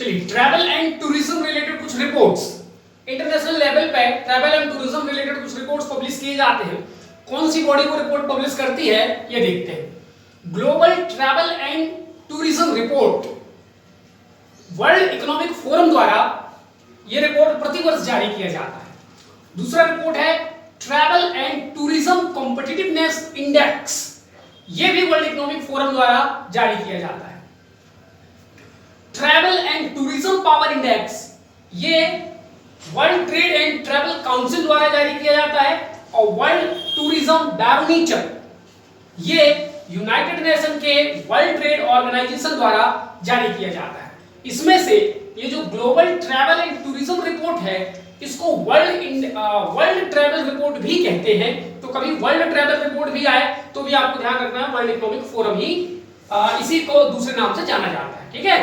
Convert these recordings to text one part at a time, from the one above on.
चलिए, travel and tourism related कुछ reports, international level पे ट्रैवल एंड टूरिज्म रिलेटेड कुछ रिपोर्ट्स पब्लिश किए जाते हैं। कौन सी बॉडी को रिपोर्ट पब्लिश करती है ये देखते हैं। Global travel and tourism report world economic forum द्वारा यह रिपोर्ट प्रतिवर्ष जारी किया जाता है। दूसरा रिपोर्ट है travel and tourism competitiveness index, यह भी वर्ल्ड इकोनॉमिक फोरम द्वारा जारी किया जाता है। Travel and tourism power index ये World Trade and Travel Council द्वारा जारी किया जाता है, और वर्ल्ड टूरिज्म बैरोमीटर ये यूनाइटेड नेशन के वर्ल्ड ट्रेड ऑर्गेनाइजेशन द्वारा जारी किया जाता है। इसमें से ये जो global travel and tourism report है इसको वर्ल्ड ट्रैवल रिपोर्ट भी कहते हैं। तो कभी वर्ल्ड ट्रैवल रिपोर्ट भी आए तो भी आपको ध्यान रखना है वर्ल्ड इकोनॉमिक फोरम ही इसी को दूसरे नाम से जाना जाता है। ठीक है,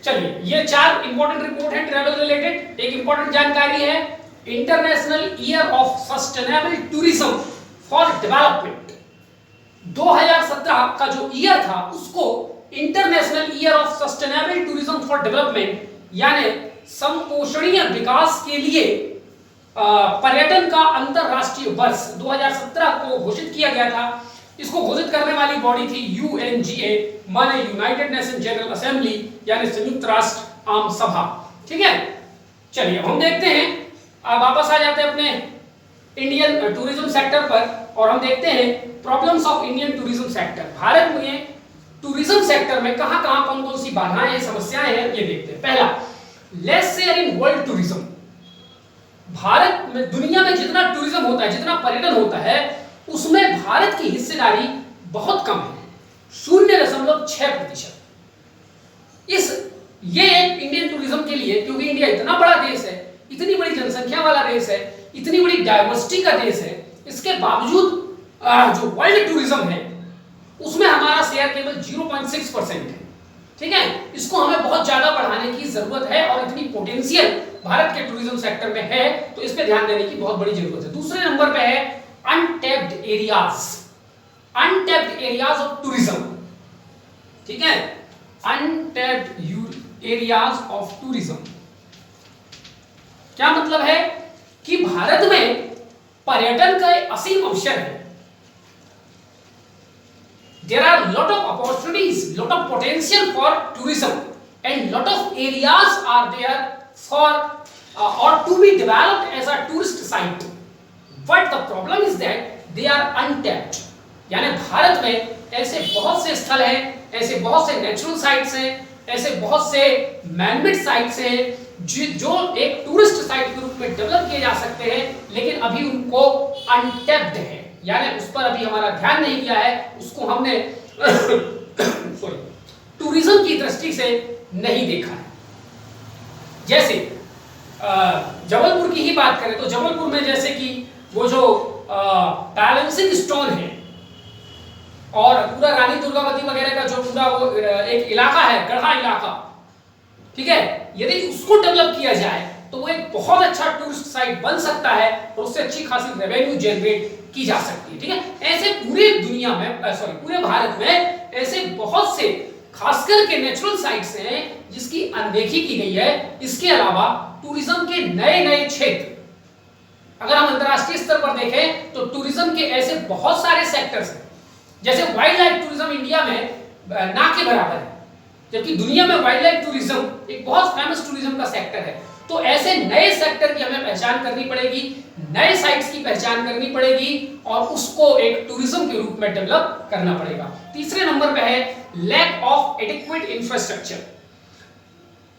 चलिए ये चार इंपॉर्टेंट रिपोर्ट है ट्रैवल रिलेटेड। एक इंपॉर्टेंट जानकारी है international year of sustainable tourism for development. 2017 का जो ईयर था उसको international year of sustainable tourism for development यानी समपोषणीय विकास के लिए पर्यटन का अंतरराष्ट्रीय वर्ष 2017 को घोषित किया गया था। इसको घोषित करने वाली बॉडी थी यूएनजीए माने यूनाइटेड नेशन जनरल असेंबली यानी संयुक्त राष्ट्र आम सभा। ठीक है, चलिए हम देखते हैं, वापस आ जाते हैं अपने इंडियन टूरिज्म सेक्टर पर और हम देखते हैं problems of Indian tourism sector. Bharat में टूरिज्म सेक्टर में कहां-कहां कौन-कौन सी बाधाएं हैं, समस्याएं हैं, ये देखते हैं। पहला, less share in world tourism. Bharat में दुनिया में जितना टूरिज्म होता है, जितना पर्यटन होता है, उसमें भारत की हिस्सेदारी बहुत कम है, 0.6%। ये एक इंडियन टूरिज्म के लिए, क्योंकि इंडिया इतना बड़ा देश है, इतनी बड़ी जनसंख्या वाला देश है, इतनी बड़ी डाइवर्सिटी का देश है, इसके बावजूद जो वर्ल्ड टूरिज्म है उसमें हमारा शेयर केवल 0.6% है। ठीक है, इसको हमें बहुत ज्यादा बढ़ाने की जरूरत है और इतनी पोटेंशियल भारत के टूरिज्म सेक्टर में है, तो इस पे ध्यान देने की बहुत बड़ी जरूरत है। दूसरे नंबर पे है अनटैप्ड एरियाज ऑफ टूरिज्म। ठीक है, अनटैप्ड एरियाज ऑफ टूरिज्म क्या मतलब है कि भारत में पर्यटन का असीम अवसर है। There are lot of opportunities, lot of potential for tourism, and lot of areas are there for or to be developed as a tourist site. But the problem is that they are untapped. यानी भारत में ऐसे बहुत से स्थल हैं, ऐसे बहुत से नेचुरल साइट्स हैं, ऐसे बहुत से मैनमेड साइट्स हैं जो एक टूरिस्ट साइट के रूप में डेवलप किए जा सकते हैं, लेकिन अभी उनको अनटैप्ड है, यानी उस पर अभी हमारा ध्यान नहीं गया है, उसको हमने टूरिज्म की दृष्टि से नहीं देखा है। जैसे जबलपुर की ही बात करें तो जबलपुर में जैसे कि वो जो बैलेंसिंग स्टोन है और पूरा रानी दुर्गावती वगैरह का जो पूरा वो एक इलाका है, गढ़ा इलाका, ठीक है, यदि उसको डेवलप किया जाए तो वो एक बहुत अच्छा टूरिस्ट साइट बन सकता है और उससे अच्छी खासी रेवेन्यू जनरेट की जा सकती है। ठीक है, ऐसे पूरे दुनिया में पूरे भारत में ऐसे बहुत से खासकर के नेचुरल साइट्स हैं जिसकी अनदेखी की गई है। इसके अलावा टूरिज्म के नए नए क्षेत्र, अगर हम अंतरराष्ट्रीय स्तर पर देखें तो टूरिज्म के ऐसे बहुत सारे सेक्टर्स हैं, जैसे वाइल्ड लाइफ टूरिज्म इंडिया में ना के बराबर है, जबकि दुनिया में वाइल्ड लाइफ टूरिज्म एक बहुत फेमस टूरिज्म का सेक्टर है। तो ऐसे नए सेक्टर की हमें पहचान करनी पड़ेगी, नए साइट्स की पहचान करनी पड़ेगी और उसको एक टूरिज्म के रूप में डेवलप करना पड़ेगा। तीसरे नंबर पे है lack of adequate infrastructure.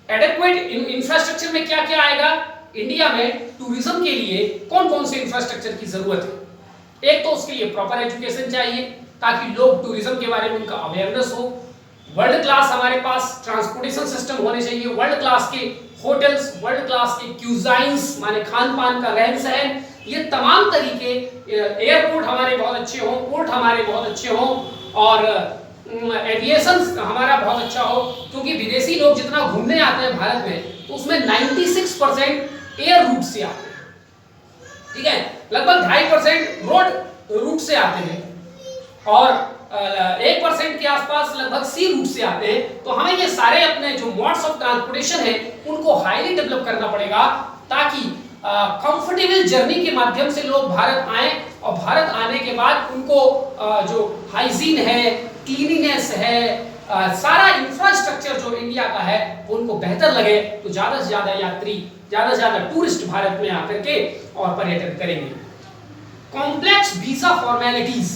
Adequate infrastructure में क्या क्या आएगा? इंडिया में टूरिज्म के लिए कौन कौन से इंफ्रास्ट्रक्चर की जरूरत है? एक तो उसके लिए प्रॉपर एजुकेशन चाहिए ताकि लोग टूरिज्म के बारे में उनका अवेयरनेस हो। वर्ल्ड क्लास हमारे पास ट्रांसपोर्टेशन सिस्टम होने चाहिए, वर्ल्ड क्लास के होटल्स, वर्ल्ड क्लास के क्यूजाइंस माने खान पान का रहन सहन, ये तमाम तरीके, एयरपोर्ट हमारे बहुत अच्छे हों, पोर्ट हमारे बहुत अच्छे हों और एविएशन हमारा बहुत अच्छा हो, क्योंकि विदेशी लोग जितना घूमने आते हैं भारत में तो उसमें 96% एयर रूट से आते हैं। ठीक है, लगभग 2.5% रोड रूट से आते हैं और 1% के आसपास लगभग सी रूट से आते हैं। तो हमें ये सारे अपने जो मोड्स ऑफ ट्रांसपोर्टेशन है उनको हाईली डेवलप करना पड़ेगा, ताकि कंफर्टेबल जर्नी के माध्यम से लोग भारत आए, और भारत आने के बाद उनको जो हाइजीन है, क्लीनिनेस है, सारा इंफ्रास्ट्रक्चर जो इंडिया का है वो उनको बेहतर लगे, तो ज्यादा से ज्यादा यात्री, ज्यादा से ज्यादा टूरिस्ट भारत में आकर के और पर्यटन करेंगे। कॉम्प्लेक्स वीजा फॉर्मेलिटीज,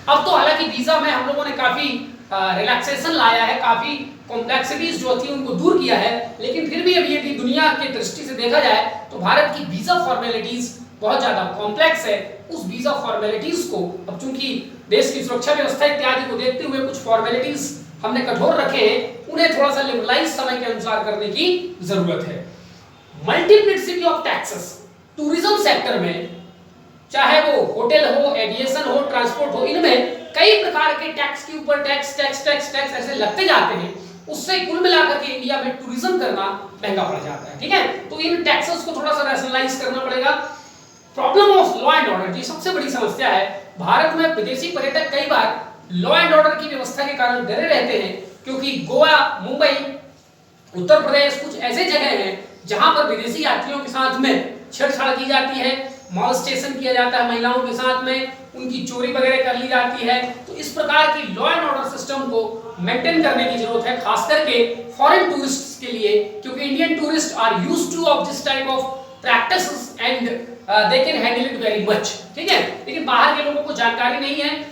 अब तो हालांकि वीजा में हम लोगों ने काफी रिलैक्सेशन लाया है, काफी कॉम्प्लेक्सिटीज जो थी उनको दूर किया है, लेकिन फिर भी अभी यदि दुनिया की दृष्टि से देखा जाए तो भारत की वीजा फॉर्मेलिटीज बहुत ज्यादा कॉम्प्लेक्स है। उस वीजा फॉर्मेलिटीज को, अब चूंकि देश की सुरक्षा व्यवस्था इत्यादि को देखते हुए कुछ फॉर्मेलिटीज हमने कठोर रखे हैं, उन्हें थोड़ा सा लिबरलाइज समय के अनुसार करने की जरूरत है। Multiplicity of taxes, tourism sector में चाहे वो होटल हो, एविएशन हो, ट्रांसपोर्ट हो, इनमें कई प्रकार के टैक्स के ऊपर टैक्स टैक्स टैक्स टैक्स ऐसे लगते जाते हैं, उससे कुल मिलाकर के इंडिया में टूरिज्म करना महंगा पड़ जाता है। ठीक है, तो इन टैक्सेस को थोड़ा सा रैशनलाइज करना पड़ेगा। Problem of law and order की सबसे बड़ी समस्या है, भारत में विदेशी पर्यटक कई बार लॉ एंड ऑर्डर की व्यवस्था के कारण डरे रहते हैं, क्योंकि गोवा, मुंबई, उत्तर प्रदेश कुछ ऐसे जगह हैं जहां पर विदेशी यात्रियों के साथ में छेड़छाड़ की जाती है, मॉलस्टेशन किया जाता है महिलाओं के साथ में, उनकी चोरी वगैरह कर ली जाती है। तो इस प्रकार की लॉ एंड ऑर्डर सिस्टम को मेंटेन करने की जरूरत है, खास करके फॉरेन टूरिस्ट्स के लिए, क्योंकि Indian tourist are used to of this type of practices and they can handle it very much. ठीक है, लेकिन बाहर के लोगों को जानकारी नहीं है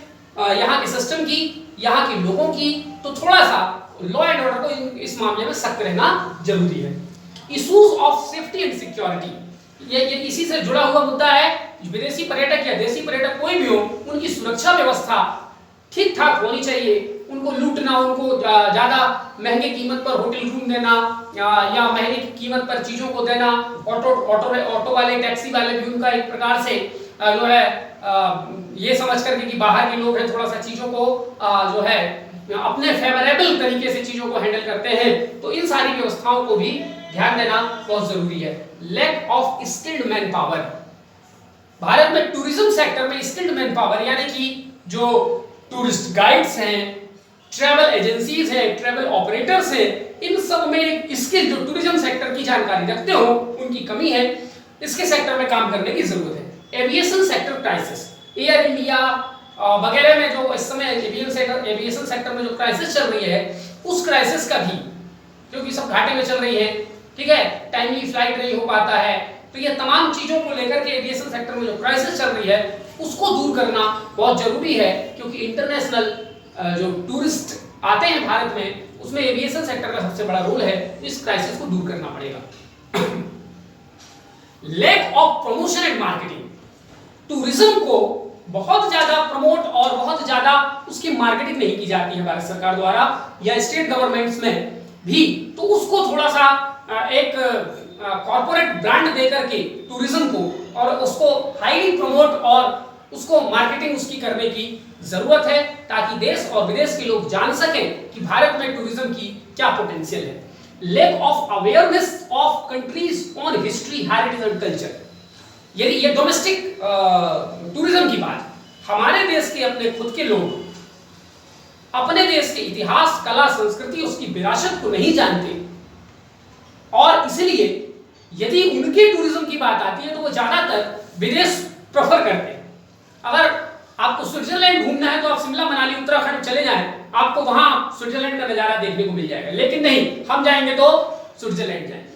यहाँ के सिस्टम की, यहाँ के लोगों की, तो थोड़ा सा लॉ एंड ऑर्डर को इस मामले में सख्त रहना जरूरी है। Issues of safety and security, ये इसी से जुड़ा हुआ मुद्दा है। विदेशी पर्यटक या देशी पर्यटक कोई भी हो, उनकी सुरक्षा व्यवस्था ठीक ठाक होनी चाहिए। उनको लूटना, उनको ज्यादा महंगे कीमत पर होटल रूम देना या महंगी कीमत पर चीजों को देना, ऑटो वाले, टैक्सी वाले भी उनका एक प्रकार से जो है ये समझ करके कि बाहर के लोग हैं, थोड़ा सा चीजों को जो है अपने फेवरेबल तरीके से चीजों को हैंडल करते हैं। तो इन सारी व्यवस्थाओं को भी ध्यान देना बहुत जरूरी है। Lack of skilled manpower, Bharat में टूरिज्म सेक्टर में स्किल्ड मैन पावर यानी कि जो टूरिस्ट गाइड्स हैं, ट्रैवल एजेंसीज हैं, ट्रैवल ऑपरेटर्स हैं, इन सब में स्किल जो टूरिज्म सेक्टर की जानकारी रखते हो उनकी कमी है। इसके सेक्टर में काम करने की जरूरत है। Aviation sector crisis, air India वगैरह में जो इस समय एविएशन सेक्टर में जो क्राइसिस चल रही है, उस क्राइसिस का भी, क्योंकि सब घाटे में चल रही है, ठीक है, टाइमली फ्लाइट नहीं हो पाता है, तो ये तमाम चीजों को लेकर के एविएशन सेक्टर में जो क्राइसिस चल रही है उसको दूर करना बहुत जरूरी है, क्योंकि इंटरनेशनल जो टूरिस्ट आते हैं भारत में, उसमें एविएशन सेक्टर का सबसे बड़ा रोल है। इस क्राइसिस को दूर करना पड़ेगा। Lack of promotion and marketing, tourism को बहुत ज्यादा प्रमोट और बहुत ज्यादा उसकी मार्केटिंग नहीं की जाती है भारत सरकार द्वारा या स्टेट गवर्नमेंट्स में भी, तो उसको थोड़ा सा एक कॉर्पोरेट ब्रांड देकर के टूरिज्म को और उसको हाईली प्रमोट और उसको मार्केटिंग उसकी करने की जरूरत है, ताकि देश और विदेश के लोग जान सकें कि भारत में टूरिज्म की क्या पोटेंशियल है। Lack of awareness of countries on history, heritage and culture, यदि ये डोमेस्टिक टूरिज्म की बात, हमारे देश के अपने खुद के लोग अपने देश के इतिहास, कला, संस्कृति, उसकी विरासत को नहीं जानते, और इसलिए यदि उनके टूरिज्म की बात आती है तो वो ज्यादातर विदेश प्रेफर करते हैं। अगर आपको स्विट्जरलैंड घूमना है तो आप शिमला, मनाली, उत्तराखंड चले जाएं, आपको वहां स्विट्जरलैंड का नजारा देखने को मिल जाएगा। लेकिन नहीं, हम जाएंगे तो स्विट्जरलैंड जाएंगे।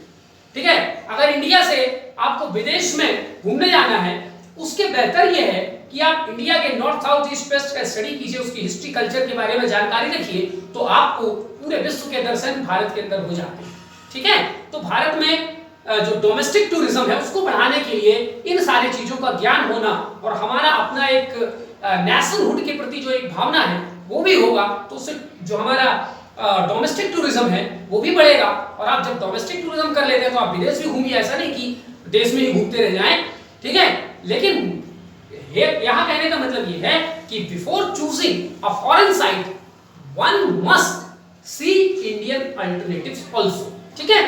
ठीक है, अगर इंडिया से आपको विदेश में घूमने जाना है, उसके बेहतर यह है कि आप इंडिया के नॉर्थ, साउथ, ईस्ट, वेस्ट का स्टडी कीजिए, उसकी हिस्ट्री, कल्चर के बारे में जानकारी रखिए, तो आपको पूरे विश्व के दर्शन भारत के अंदर हो जाते हैं। ठीक है, तो भारत में जो डोमेस्टिक टूरिज्म है उसको बढ़ाने के लिए इन सारी चीजों का ज्ञान होना और हमारा अपना एक नेशनहुड के प्रति जो एक भावना है वो भी होगा, तो उससे जो हमारा डोमेस्टिक टूरिज्म है वो भी बढ़ेगा। और आप जब डोमेस्टिक टूरिज्म कर लेते हैं तो आप विदेश भी घूमिए, ऐसा नहीं कि देश में ही घूमते रह जाएं। ठीक है, लेकिन यहाँ कहने का मतलब ये है कि before choosing a foreign site one must see Indian alternatives also. ठीक है,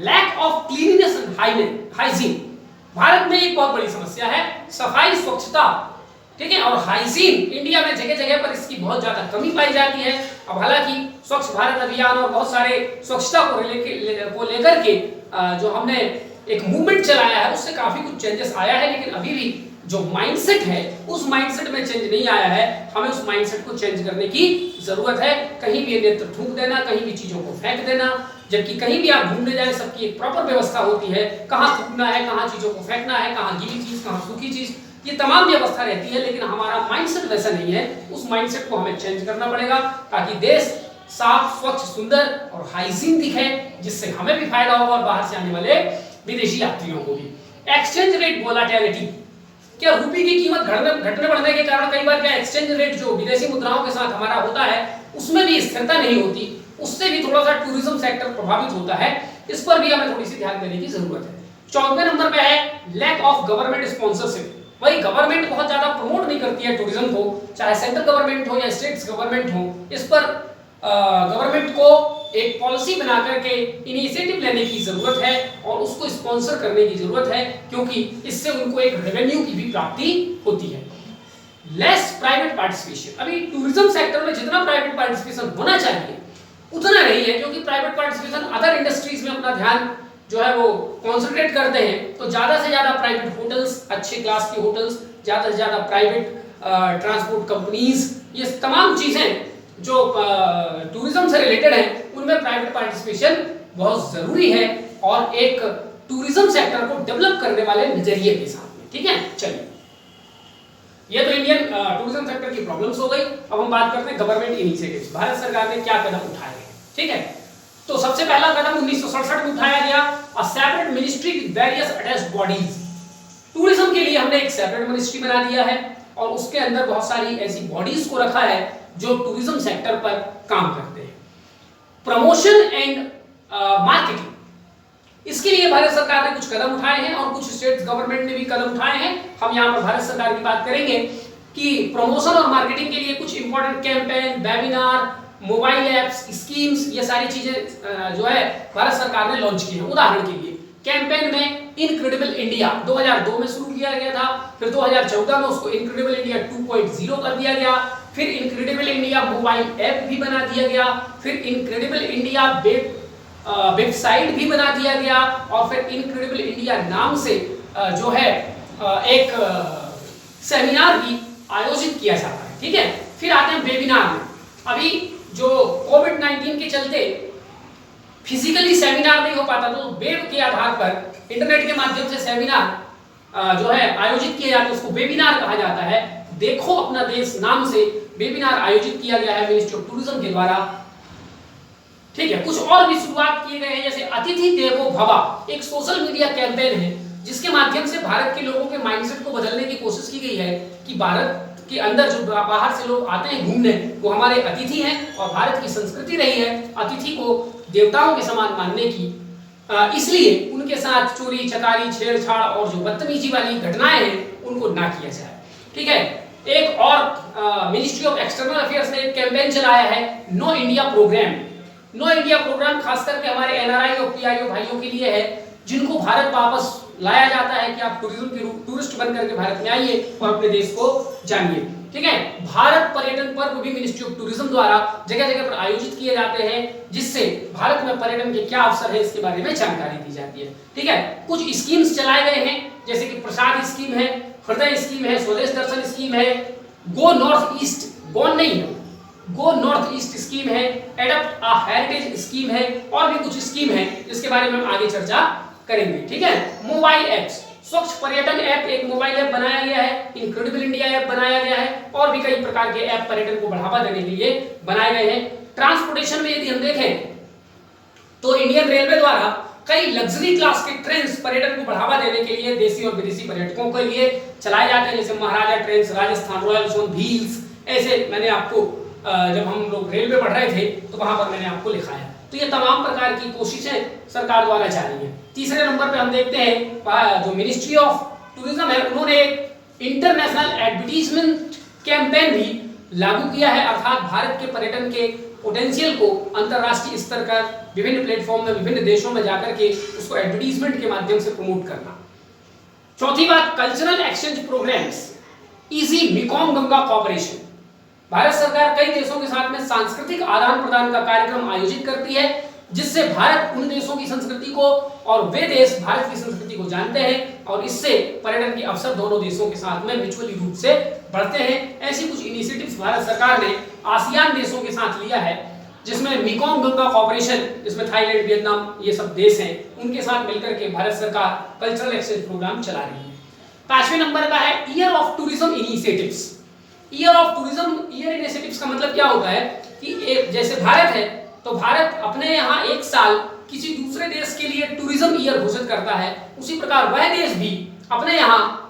lack of cleanliness and hygiene, Bharat में एक बहुत बड़ी समस्या है, सफाई, स्वच्छता ठीक है। और हाइजीन इंडिया में जगह जगह पर इसकी बहुत ज्यादा कमी पाई जाती है। अब हालांकि स्वच्छ भारत अभियान और बहुत सारे स्वच्छता को लेकर के जो हमने एक मूवमेंट चलाया है उससे काफी कुछ चेंजेस आया है, लेकिन अभी भी जो माइंडसेट है उस माइंडसेट में चेंज नहीं आया है। हमें उस माइंडसेट को चेंज करने की जरूरत है। कहीं भी नेत्र थूक देना, कहीं भी चीजों को फेंक देना, जबकि कहीं भी आप घूमने जाए सबकी एक प्रॉपर व्यवस्था होती है, कहाँ थूकना है, कहाँ चीजों को फेंकना है, कहाँ गीली चीज, कहाँ सूखी चीज, ये तमाम व्यवस्था रहती है। लेकिन हमारा माइंडसेट वैसा नहीं है। उस माइंडसेट को हमें चेंज करना पड़ेगा ताकि देश साफ, स्वच्छ, सुंदर और हाइजीन दिखे, जिससे हमें भी फायदा होगा और बाहर से आने वाले विदेशी यात्रियों को भी। एक्सचेंज रेट वोलाटिलिटी, क्या रुपये की कीमत घटने बढ़ने के कारण कई बार क्या एक्सचेंज रेट जो विदेशी मुद्राओं के साथ हमारा होता है उसमें भी स्थिरता नहीं होती, उससे भी थोड़ा सा टूरिज्म सेक्टर प्रभावित होता है। इस पर भी हमें थोड़ी सी ध्यान देने की जरूरत है। 14वें नंबर पे है लैक ऑफ गवर्नमेंट स्पॉन्सरशिप। वही गवर्नमेंट बहुत ज्यादा प्रमोट नहीं करती है टूरिज्म को, चाहे सेंट्रल गवर्नमेंट हो या स्टेट्स गवर्नमेंट हो। इस पर गवर्नमेंट को एक पॉलिसी बना करके इनिशिएटिव लेने की जरूरत है और उसको स्पॉन्सर करने की जरूरत है, क्योंकि इससे उनको एक रेवेन्यू की भी प्राप्ति होती है। लेस प्राइवेट पार्टिसिपेशन, अभी टूरिज्म सेक्टर में जितना प्राइवेट पार्टिसिपेशन होना चाहिए उतना नहीं है, क्योंकि प्राइवेट पार्टिसिपेशन अदर इंडस्ट्रीज में अपना ध्यान जो है वो कॉन्सेंट्रेट करते हैं। तो ज्यादा से ज्यादा प्राइवेट होटल्स, अच्छे क्लास के होटल्स, ज्यादा से ज्यादा प्राइवेट ट्रांसपोर्ट कंपनीज, ये तमाम चीजें जो टूरिज्म से रिलेटेड है उनमें प्राइवेट पार्टिसिपेशन बहुत जरूरी है और एक टूरिज्म सेक्टर को डेवलप करने वाले नजरिए के साथ में। ठीक है, चलिए, ये तो इंडियन टूरिज्म सेक्टर की प्रॉब्लम्स हो गई। अब हम बात करते हैं गवर्नमेंट इनिशिएटिव्स, भारत सरकार ने क्या कदम उठाए हैं। ठीक है, तो सबसे पहला कदम 1967 में उठाया गया, a separate ministry with various attached bodies. Tourism के लिए हमने एक सेपरेट मिनिस्ट्री बना दिया है और उसके अंदर बहुत सारी ऐसी बॉडीज को रखा है जो टूरिज्म सेक्टर पर काम करते हैं। प्रमोशन एंड मार्केटिंग, इसके लिए भारत सरकार ने कुछ कदम उठाए हैं और कुछ स्टेट गवर्नमेंट ने भी कदम उठाए हैं। हम यहाँ पर भारत सरकार की बात करेंगे कि प्रमोशन और मार्केटिंग के लिए कुछ important campaign, webinar, mobile apps, schemes, ये सारी चीजें जो है भारत सरकार ने लॉन्च की है। उदाहरण के लिए कैंपेन में इनक्रेडिबल इंडिया 2002 में शुरू किया गया था, फिर 2014 में उसको इनक्रेडिबल इंडिया 2.0 कर दिया गया, फिर इनक्रेडिबल इंडिया मोबाइल ऐप भी बना दिया गया, फिर इनक्रेडिबल इंडिया वेबसाइट भी बना दिया गया और फिर इनक्रेडिबल इंडिया नाम से जो है एक सेमिनार भी आयोजित किया जाता है। ठीक है, फिर आते हैं वेबिनार में। अभी जो कोविड-19 के चलते फिजिकली सेमिनार नहीं हो पाता, तो वेब के आधार पर इंटरनेट के माध्यम से सेमिनार जो है आयोजित किए जाते हैं, उसको वेबिनार कहा जाता है। देखो अपना देश नाम से वेबिनार आयोजित किया गया है मिनिस्ट्री ऑफ टूरिज्म के द्वारा। ठीक है, कुछ और भी शुरुआत किए गए हैं, जैसे अतिथि देवो भव, एक सोशल मीडिया कैंपेन है जिसके माध्यम से भारत के लोगों के माइंडसेट को बदलने की कोशिश की गई है कि भारत के अंदर जो बाहर से लोग आते हैं घूमने वो हमारे अतिथि हैं और भारत की संस्कृति रही है अतिथि को देवताओं के समान मानने की। इसलिए उनके साथ चोरी चकारी, छेड़छाड़ और जो बदतमीजी वाली घटनाएं हैं उनको ना किया जाए। ठीक है, एक और मिनिस्ट्री ऑफ एक्सटर्नल अफेयर्स ने एक कैंपेन चलाया है, know India programme. Know India programme खास करके हमारे एनआरआई और पीआईओ भाइयों के लिए है जिनको भारत वापस लाया जाता है कि आप टूरिज्म के टूरिस्ट बन करके भारत में आइए और अपने देश को जानिए। ठीक है, भारत पर्यटन पर्व भी मिनिस्ट्री ऑफ टूरिज्म द्वारा जगह जगह पर आयोजित किए जाते हैं जिससे भारत में पर्यटन के क्या अवसर है इसके बारे में जानकारी दी जाती है। ठीक है, कुछ स्कीम्स चलाए गए हैं जैसे कि प्रसाद स्कीम है, हृदय स्कीम है, स्वदेश दर्शन स्कीम है, गो नॉर्थ ईस्ट, गोन नहीं है, गो नॉर्थ ईस्ट स्कीम है, एडप्ट अ हेरिटेज स्कीम है और भी कुछ स्कीम है जिसके बारे में हम आगे चर्चा करेंगे। ठीक है, मोबाइल एप्स, स्वच्छ पर्यटन ऐप एक मोबाइल ऐप बनाया गया है, इनक्रेडिबल इंडिया ऐप बनाया गया है और भी कई प्रकार के ऐप पर्यटन को बढ़ावा देने के लिए बनाए गए हैं। ट्रांसपोर्टेशन में यदि हम देखें तो इंडियन रेलवे द्वारा कई लग्जरी क्लास के ट्रेन्स पर्यटन को बढ़ावा देने के लिए देशी और विदेशी पर्यटकों के लिए चलाए जाते हैं, जैसे Maharaja trains, Rajasthan royal zone, wheels, ऐसे मैंने आपको जब हम लोग रेलवे पढ़ रहे थे तो वहां पर मैंने आपको लिखाया। तो ये तमाम प्रकार की कोशिशें सरकार द्वारा जारी है। तीसरे नंबर पे हम देखते हैं जो मिनिस्ट्री ऑफ टूरिज्म है उन्होंने एक इंटरनेशनल एडवर्टीजमेंट कैंपेन भी लागू किया है, अर्थात भारत के पर्यटन के पोटेंशियल को अंतरराष्ट्रीय स्तर का विभिन्न प्लेटफॉर्म में विभिन्न देशों में जाकर के उसको एडवर्टीजमेंट के माध्यम से प्रमोट करना। चौथी बात, कल्चरल एक्सचेंज प्रोग्राम्स। इजी मेकॉन्ग गंगा कॉर्पोरेशन। भारत सरकार कई देशों के साथ में सांस्कृतिक आदान प्रदान का कार्यक्रम आयोजित करती है, जिससे भारत उन देशों की संस्कृति को और वे देश भारत की संस्कृति को जानते हैं और इससे पर्यटन के अवसर दोनों देशों के साथ में म्यूचुअली रूप से बढ़ते हैं। ऐसी कुछ इनिशिएटिव्स भारत सरकार ने आसियान देशों के साथ लिया है, जिसमें मेकॉन्ग गंगा कॉर्पोरेशन, जिसमें थाईलैंड, वियतनाम ये सब देश हैं, उनके साथ मिलकर के भारत सरकार कल्चरल एक्सचेंज प्रोग्राम चला रही है। 5वें नंबर का है year of tourism initiatives. Year of tourism, year initiatives का मतलब क्या होता है कि एक जैसे भारत है तो भारत अपने यहाँ एक साल किसी दूसरे देश के लिए टूरिज्म ईयर घोषित करता है, उसी प्रकार वह देश भी अपने यहाँ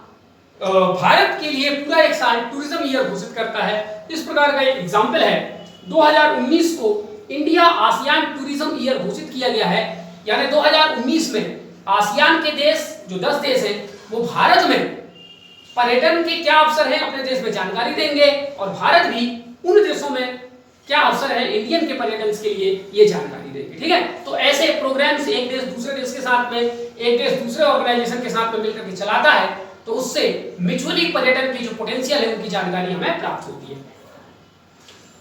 भारत के लिए पूरा एक साल टूरिज्म ईयर घोषित करता है। इस प्रकार का एक एग्जाम्पल है, 2019 को इंडिया आसियान टूरिज्म ईयर घोषित किया गया है, यानी 2019 में आसियान के देश जो 10 देश हैं वो भारत में पर्यटन के क्या अवसर हैं अपने देश में जानकारी देंगे और भारत भी उन देशों में क्या अवसर है इंडियन के पर्यटन के लिए ये जानकारी देंगे। ठीक है, तो ऐसे प्रोग्राम्स एक देश दूसरे देश के साथ में, एक देश दूसरे ऑर्गेनाइजेशन के साथ में मिलकर के चलाता है, तो उससे म्यूचुअली पर्यटन की जो पोटेंशियल है उनकी जानकारी हमें प्राप्त होती है।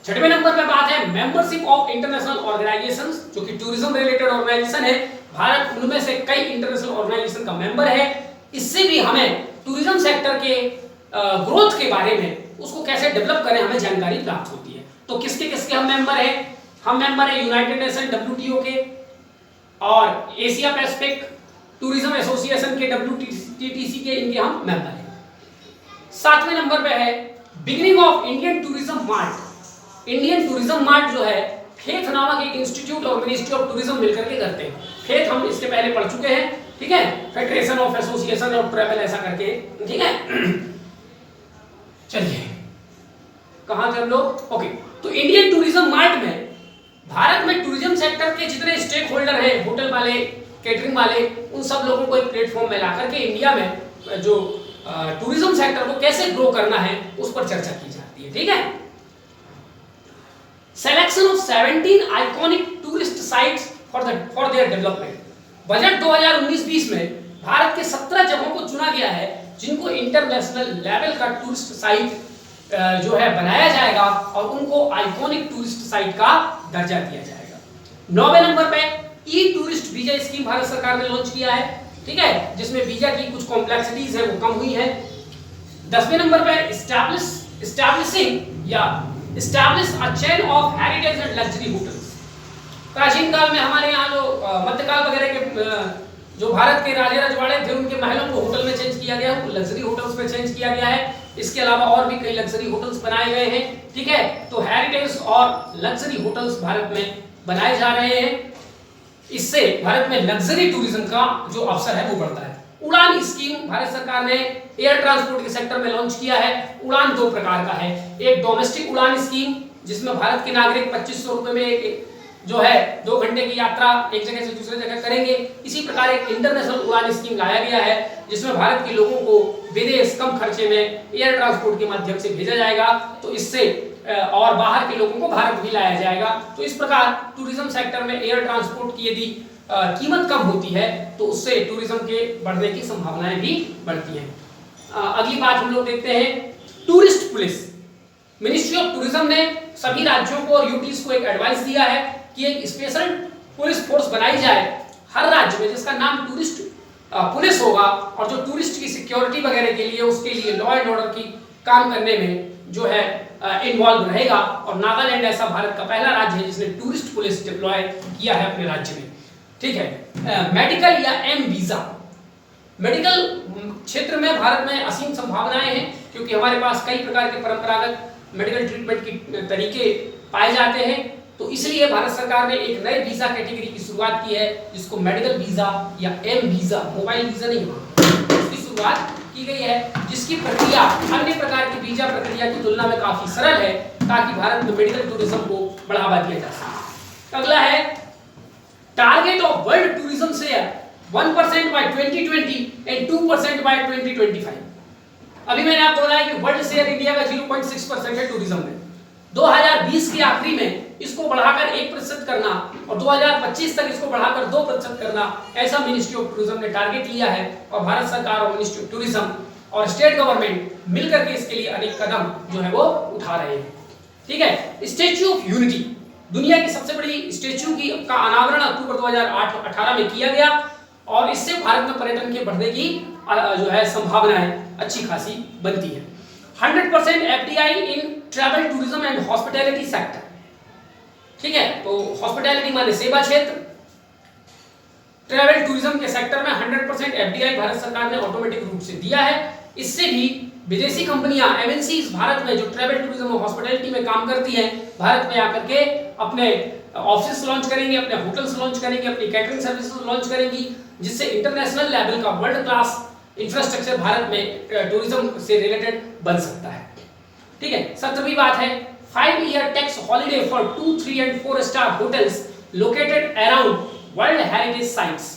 6वें नंबर पे बात है मेंबरशिप ऑफ इंटरनेशनल ऑर्गेनाइजेशंस, जो कि टूरिज्म रिलेटेड ऑर्गेनाइजेशन है। भारत उनमें से कई इंटरनेशनल ऑर्गेनाइजेशन का मेंबर है। इससे भी हमें टूरिज्म सेक्टर के ग्रोथ के बारे में, उसको कैसे डेवलप करें, हमें जानकारी प्राप्त होती है। तो किसके किसके हम मेंबर हैं? हम मेंबर है यूनाइटेड नेशन WTO के और एशिया पैसिफिक टूरिज्म एसोसिएशन के WTTC के, इनके हम मेंबर हैं। 7वें नंबर पे है beginning of Indian tourism mart. Indian tourism mart जो है फेथ नामक एक इंस्टीट्यूट और मिनिस्ट्री ऑफ टूरिज्म मिलकर के करते हैं। फेथ हम इसके पहले पढ़ चुके हैं, ठीक है, federation of association of travel ऐसा करके, ठीक है। चलिए कहां थे हम लोग? ओके, तो इंडियन टूरिज्म मार्ट में भारत में टूरिज्म सेक्टर के जितने स्टेक होल्डर हैं, होटल वाले, केटरिंग वाले, उन सब लोगों को एक प्लेटफॉर्म में लाकर के इंडिया में जो टूरिज्म सेक्टर को कैसे ग्रो करना है उस पर चर्चा की जाती है। ठीक है, selection of 17 iconic tourist sites for their development. Budget 2019-20 में भारत के 17 जगहों को चुना गया है जिनको इंटरनेशनल लेवल का टूरिस्ट साइट जो है बनाया जाएगा और उनको आइकॉनिक टूरिस्ट साइट का दर्जा दिया जाएगा। 9वें नंबर पे ई टूरिस्ट वीजा स्कीम भारत सरकार ने लॉन्च किया है, ठीक है, जिसमें वीजा की कुछ कॉम्प्लेक्सिटीज है वो कम हुई है। 10वें नंबर पे establish a chain of heritage and luxury hotels. प्राचीन काल में हमारे यहाँ जो मध्यकाल वगैरह के जो भारत के राजा रजवाड़े थे उनके महलों को होटल में चेंज किया गया, लग्जरी होटल्स में चेंज किया गया है। इसके अलावा और भी कई लग्जरी होटल्स बनाए गए हैं, ठीक है। तो हेरिटेज और लग्जरी होटल्स भारत में बनाए जा रहे हैं। इससे भारत में लग्जरी टूरिज्म का जो अवसर है वो बढ़ता है। उड़ान स्कीम भारत सरकार ने एयर ट्रांसपोर्ट के सेक्टर में लॉन्च किया है। उड़ान 2 प्रकार का है, एक डोमेस्टिक उड़ान स्कीम जिसमें भारत के नागरिक 2500 रुपए में जो है 2 घंटे की यात्रा एक जगह से दूसरे जगह करेंगे। इसी प्रकार एक इंटरनेशनल उड़ान स्कीम लाया गया है जिसमें भारत के लोगों को विदेश कम खर्चे में एयर ट्रांसपोर्ट के माध्यम से भेजा जाएगा, तो इससे और बाहर के लोगों को भारत भी लाया जाएगा। तो इस प्रकार टूरिज्म सेक्टर में एयर ट्रांसपोर्ट की यदि कीमत कम होती है तो उससे टूरिज्म के बढ़ने की संभावनाएं भी बढ़ती हैं। अगली बात हम लोग देखते हैं tourist police. Ministry of tourism ने सभी राज्यों को और यूटीज को एक एडवाइस दिया है कि एक स्पेशल पुलिस फोर्स बनाई जाए हर राज्य में, जिसका नाम टूरिस्ट पुलिस होगा और जो टूरिस्ट की सिक्योरिटी वगैरह के लिए, उसके लिए लॉ एंड ऑर्डर की काम करने में जो है इन्वॉल्व रहेगा। और नागालैंड ऐसा भारत का पहला राज्य है जिसने टूरिस्ट पुलिस डिप्लॉय किया है अपने राज्य में, ठीक है। मेडिकल या एम वीजा, मेडिकल क्षेत्र में भारत में असीम संभावनाएं हैं क्योंकि हमारे पास कई प्रकार के परंपरागत मेडिकल ट्रीटमेंट के तरीके पाए जाते हैं। तो इसलिए भारत सरकार ने एक नए वीजा कैटेगरी की शुरुआत की है जिसको मेडिकल वीजा या एम वीजा, मोबाइल वीजा नहीं होगा, इसकी शुरुआत की गई है, जिसकी प्रक्रिया अन्य प्रकार की वीजा प्रक्रिया की तुलना में काफी सरल है ताकि भारत में मेडिकल टूरिज्म को बढ़ावा दिया जा सके। अगला है target of world tourism share 1% by 2020 and 2% by 2025। अभी मैंने आपको बताया कि वर्ल्ड शेयर इंडिया का 0.6% है टूरिज्म में। 2020 के आखिरी में इसको बढ़ाकर 1% करना और 2025 तक इसको बढ़ाकर 2% करना, ऐसा मिनिस्ट्री ऑफ टूरिज्म ने टारगेट लिया है। और भारत सरकार और मिनिस्ट्री ऑफ टूरिज्म और स्टेट गवर्नमेंट मिलकर के इसके लिए अनेक कदम जो है वो उठा रहे हैं। ठीक है, स्टैच्यू ऑफ यूनिटी, दुनिया की सबसे बड़ी स्टैच्यू का अनावरण अक्टूबर 2018 में किया गया और इससे भारत में पर्यटन के बढ़ने की जो है संभावनाएं अच्छी खासी बनती है। 100% FDI in travel tourism and hospitality sector. ठीक है, तो हॉस्पिटैलिटी माने सेवा क्षेत्र, ट्रैवल टूरिज्म के सेक्टर में 100% FDI भारत सरकार ने ऑटोमेटिक रूप से दिया है। इससे भी विदेशी कंपनियां एमएनसीज भारत में जो ट्रैवल टूरिज्म और हॉस्पिटैलिटी में काम करती हैं, भारत में आकर के अपने ऑफिस लॉन्च करेंगे, अपने होटल्स लॉन्च करेंगे, अपनी कैटरिंग सर्विसेज लॉन्च करेंगी, जिससे इंटरनेशनल लेवल का वर्ल्ड क्लास इंफ्रास्ट्रक्चर भारत में टूरिज्म से रिलेटेड बन सकता है। ठीक है, 17वीं बात है 5-year tax holiday for 2, 3 and 4 star hotels located around world heritage sites.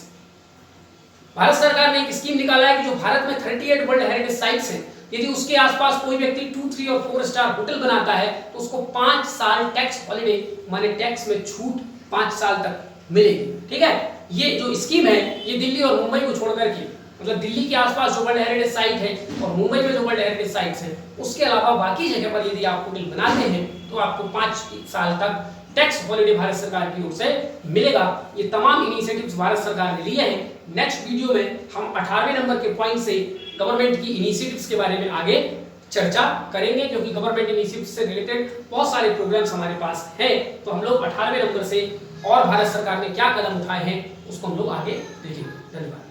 Bharat सरकार ने एक स्कीम निकाला है कि जो भारत में 38 वर्ल्ड हेरिटेज साइट्स हैं, यदि उसके आसपास कोई व्यक्ति 2, 3 और 4 स्टार होटल बनाता है तो उसको 5 साल टैक्स हॉलिडे माने टैक्स में छूट 5 साल तक मिलेगी। ठीक है, ये जो स्कीम है ये दिल्ली और मुंबई को छोड़कर के, मतलब दिल्ली के आसपास जो वर्ल्ड हेरिटेज साइट है और मुंबई में जो वर्ल्ड हेरिटेज साइट्स हैं, उसके अलावा बाकी जगह पर यदि आप होटल बनाते हैं तो आपको 5 साल तक टैक्स हॉलिडे भारत सरकार की ओर से मिलेगा। ये तमाम इनिशिएटिव्स भारत सरकार ने लिए हैं। नेक्स्ट वीडियो में हम 18वें नंबर के पॉइंट से गवर्नमेंट की इनिशिएटिव्स के बारे में आगे चर्चा करेंगे, क्योंकि गवर्नमेंट इनिशिएटिव्स से रिलेटेड बहुत सारे प्रोग्राम्स हमारे पास हैं। तो हम लोग 18वें नंबर से और भारत सरकार ने क्या कदम उठाए हैं उसको हम लोग आगे देखेंगे। धन्यवाद।